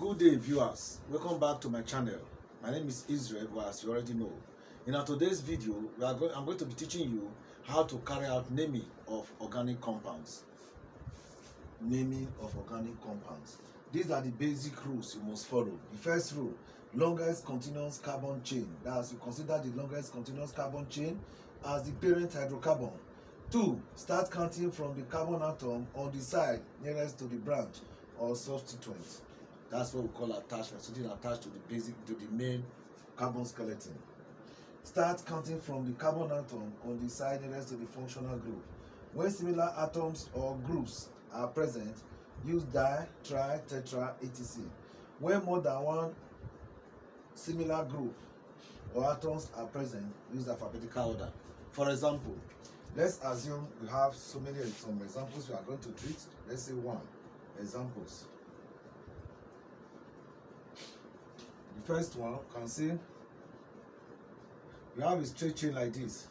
Good day, viewers. Welcome back to my channel. My name is Israel, as you already know. In our today's video, I'm going to be teaching you how to carry out naming of organic compounds. Naming of organic compounds. These are the basic rules you must follow. The first rule: longest continuous carbon chain. That's, you consider the longest continuous carbon chain as the parent hydrocarbon. 2. Start counting from the carbon atom on the side nearest to the branch or substituent. That's what we call attachment, something attached to the main carbon skeleton. Start counting from the carbon atom on the side nearest to the functional group. When similar atoms or groups are present, use di, tri, tetra, etc. When more than one similar group or atoms are present, use alphabetical order. For example, let's assume we have some examples we are going to treat. Let's say 1 examples. The first one, you can see you have a straight chain like this.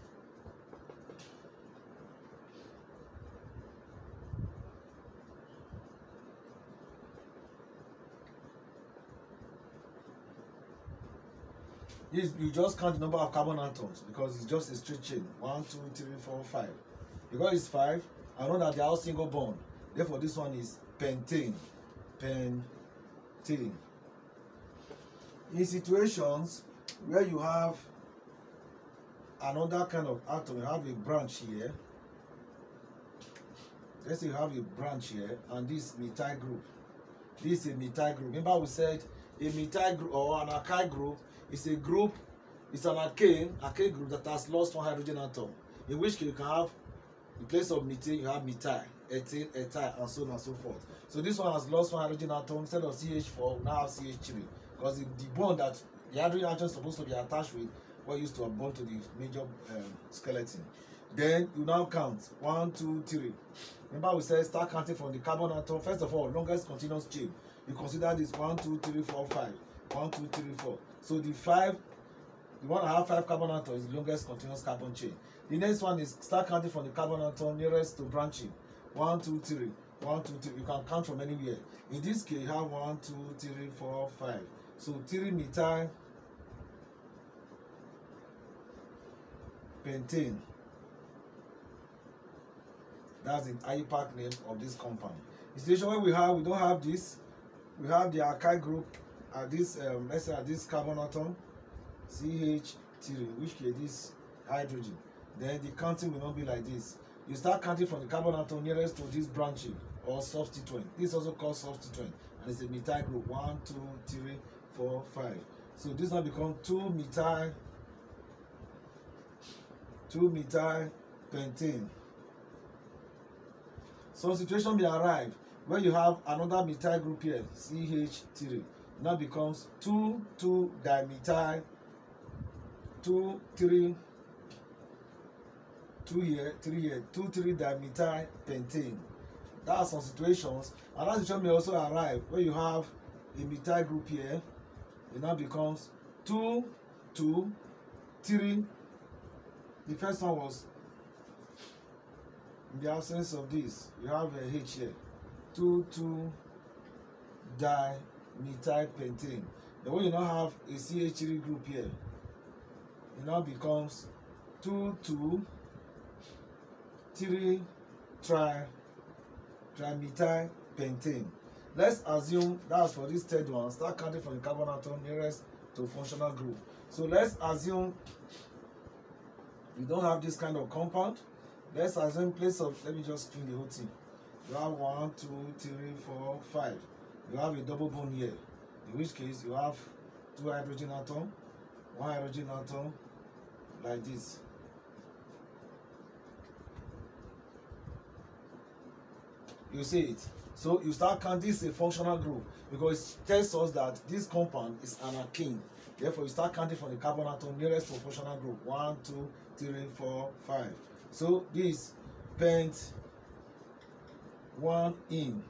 You just count the number of carbon atoms because it's just a straight chain. 1, 2, 3, 4, 5. Because it's 5, I know that they are all single bond. Therefore, this one is pentane. Pentane. In situations where you have another kind of atom, you have a branch here. Let's say you have a branch here, and this methyl group. This is a methyl group. Remember we said a methyl group or an alkyl group is a group, it's an alkane group that has lost one hydrogen atom. In which case you can have, in place of methane, you have methyl, ethane, ethyl, and so on and so forth. So this one has lost one hydrogen atom. Instead of CH4, we now have CH3. Because the bond that the hydrogen atom is supposed to be attached with what used to bond to the major skeleton. Then you now count 1, 2, 3. Remember we said start counting from the carbon atom. First of all, longest continuous chain. You consider this 1, 2, 3, 4, 5. 1, 2, 3, 4. So the one that have 5 carbon atoms is the longest continuous carbon chain. The next one is start counting from the carbon atom nearest to branching. 1, 2, 3. 1, 2, 3. You can count from anywhere. In this case, you have 1, 2, 3, 4, 5. So 3 methyl pentane. That's the IUPAC name of this compound. In situation where we don't have this, we have the alkyl group at this let's say at this carbon atom CH3, which is this hydrogen. Then the counting will not be like this. You start counting from the carbon atom nearest to this branching or substituent. This is also called substituent, and it's a methyl group. 1, 2, 3, 4, 5. So this now becomes 2 methyl pentane. So situation may arrive where you have another methyl group here, CH3. Now becomes 2 dimethyl, 2 3 here, 3 here, 2 3 dimethyl pentane. There are some situations, and that situation may also arrive where you have a methyl group here. It now becomes 2 3. The first one was, in the absence of this, you have a H here. 2 dimethyl pentane. Then when you now have a CH3 group here, it now becomes 2 3 trimethyl pentane. Let's assume that's for this third one. Start counting from the carbon atom nearest to functional group. So let's assume you don't have this kind of compound. Let's assume in place of, let me just clean the whole thing. You have 1 2 3 4 5. You have a double bond here, in which case you have 2 hydrogen atom, 1 hydrogen atom, like this. You see it. So you start counting. This is a functional group because it tells us that this compound is an alkene. Therefore, you start counting from the carbon atom nearest to functional group. 1 2 3 4 5. So this pent 1 in.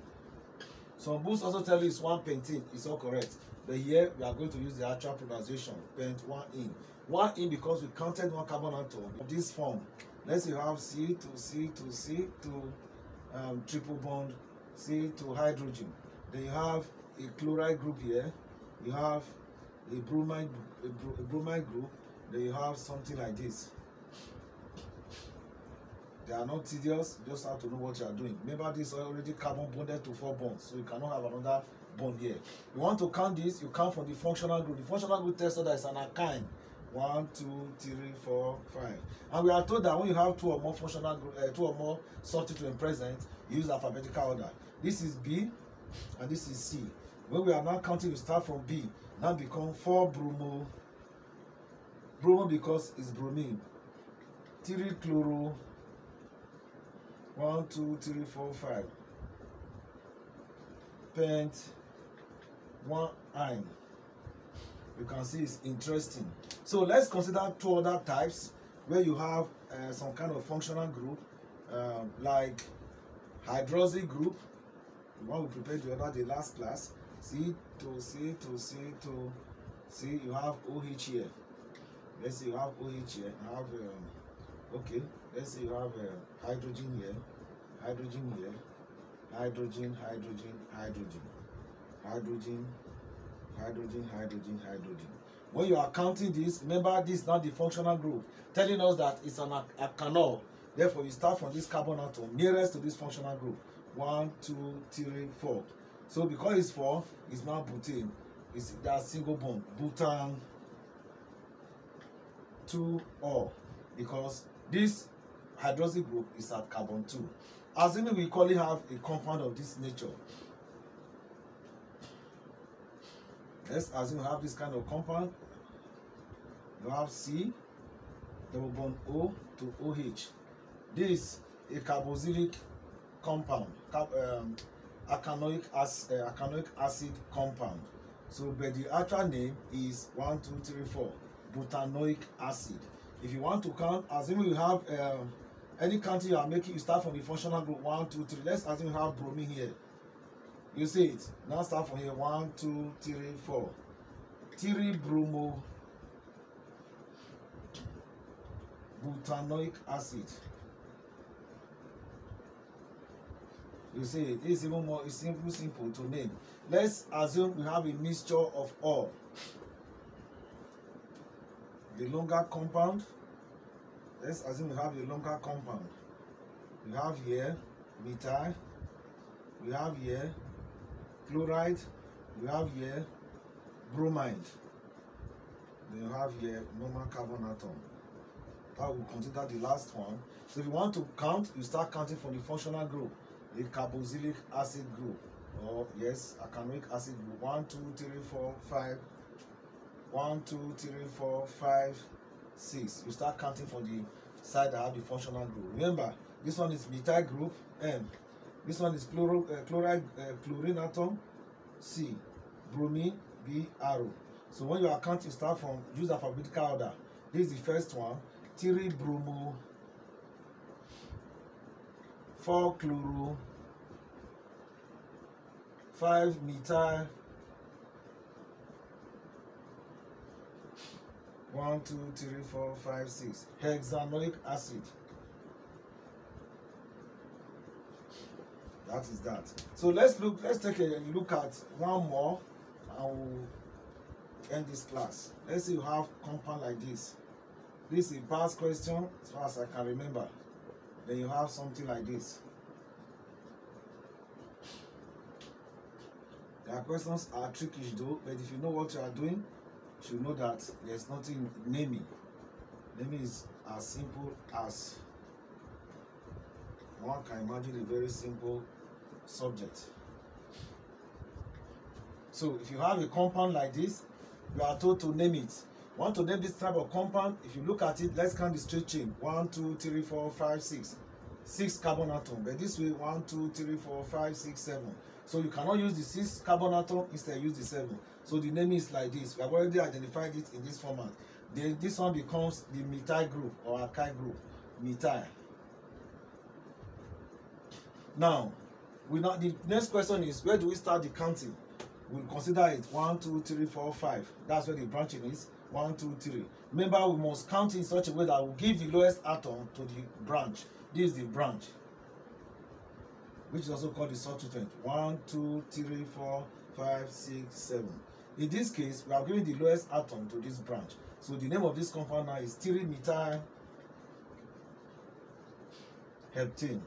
Some books also tell you it's 1 pentane. It's all correct. But here we are going to use the actual pronunciation. Pent 1 in. 1 in because we counted 1 carbon atom of this form. Let's say you have C to C to C to triple bond C to hydrogen. Then you have a chloride group here. You have a bromide, a bromide group. Then you have something like this. They are not tedious, you just have to know what you are doing. Remember, this is already carbon bonded to 4 bonds, so you cannot have another bond here. You want to count this, you count from the functional group. The functional group tells us that it's an alkyne. 1, 2, 3, 4, 5. And we are told that when you have 2 or more functional group, 2 or more substituents present, you use alphabetical order. This is B and this is C. When we are now counting, we start from B. Now become 4 bromo. Bromo because it's bromine. 3 chloro. 1, 2, 3, 4, 5. Pent. 1 ion. You can see it's interesting. So let's consider 2 other types where you have some kind of functional group, like hydroxy group, the one we prepared the other day last class. C to C to C to C. You have OH here. Let's say you have OH here. You have okay. Let's say you have hydrogen here, hydrogen here, hydrogen, hydrogen, hydrogen, hydrogen, hydrogen, hydrogen, hydrogen. When you are counting this, remember this is not the functional group, telling us that it's an alkanol. Therefore, you start from this carbon atom nearest to this functional group. 1, 2, 3, 4. So because it's 4, it's now butane. It's that single bond. Butan 2-O, because this hydroxy group is at carbon 2. Assuming we equally have a compound of this nature. Let's assume we have this kind of compound. You have C, double bond O to OH. This is a carboxylic compound, alkanoic acid compound. So, but the actual name is 1, 2, 3, 4, butanoic acid. If you want to count, assuming you have any counting you are making, you start from the functional group 1, 2, 3. Let's assume you have bromine here. You see it. Now start from here 1, 2, 3, 4. 3 bromo butanoic acid. You see it. It's even more simple to name. Let's assume we have a mixture of all. The longer compound. Let's assume we have a longer compound. We have here methyl. We have here chloride. We have here bromide. Then you have here normal carbon atom. That will consider the last one. So if you want to count, you start counting from the functional group, the carboxylic acid group, or yes, alkanoic acid group. 1, 2, 3, 4, 5. 1, 2, 3, 4, 5, 6. You start counting from the side that have the functional group. Remember, this one is methyl group M. This one is chloride, chlorine atom C. Bromine B arrow. So when you are counting, you start from use alphabetical order. This is the first one. 3 bromo, 4 chloro, 5 methyl, 1, 2, 3, 4, 5, 6. Hexanoic acid. That is that. So let's take a look at one more and we'll end this class. Let's say you have compound like this. This is a past question as far as I can remember. Then you have something like this. Their questions are trickish though, but if you know what you are doing, you should know that there's nothing naming. Naming is as simple as one can imagine a very simple subject. So if you have a compound like this, you are told to name it. Want to name this type of compound? If you look at it, let's count the straight chain. 1, 2, 3, 4, 5, 6. 6 carbon atom. But this way, 1, 2, 3, 4, 5, 6, 7. So you cannot use the 6 carbon atom, instead use the 7. So the name is like this. We have already identified it in this format. Then this one becomes the methyl group or alkyl group. Methyl. Now, the next question is, where do we start the counting? We'll consider it 1, 2, 3, 4, 5. That's where the branching is. 1, 2, 3. Remember, we must count in such a way that will give the lowest atom to the branch. This is the branch. which is also called the substituent. 1, 2, 3, 4, 5, 6, 7. In this case, we are giving the lowest atom to this branch. So the name of this compound now is 3-methyl heptane.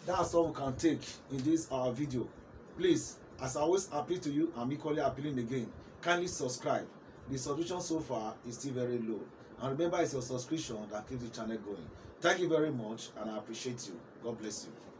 That's all we can take in this video. Please, as I always appeal to you, I'm equally appealing again. Kindly subscribe. The subscription so far is still very low. And remember, it's your subscription that keeps the channel going. Thank you very much, and I appreciate you. God bless you.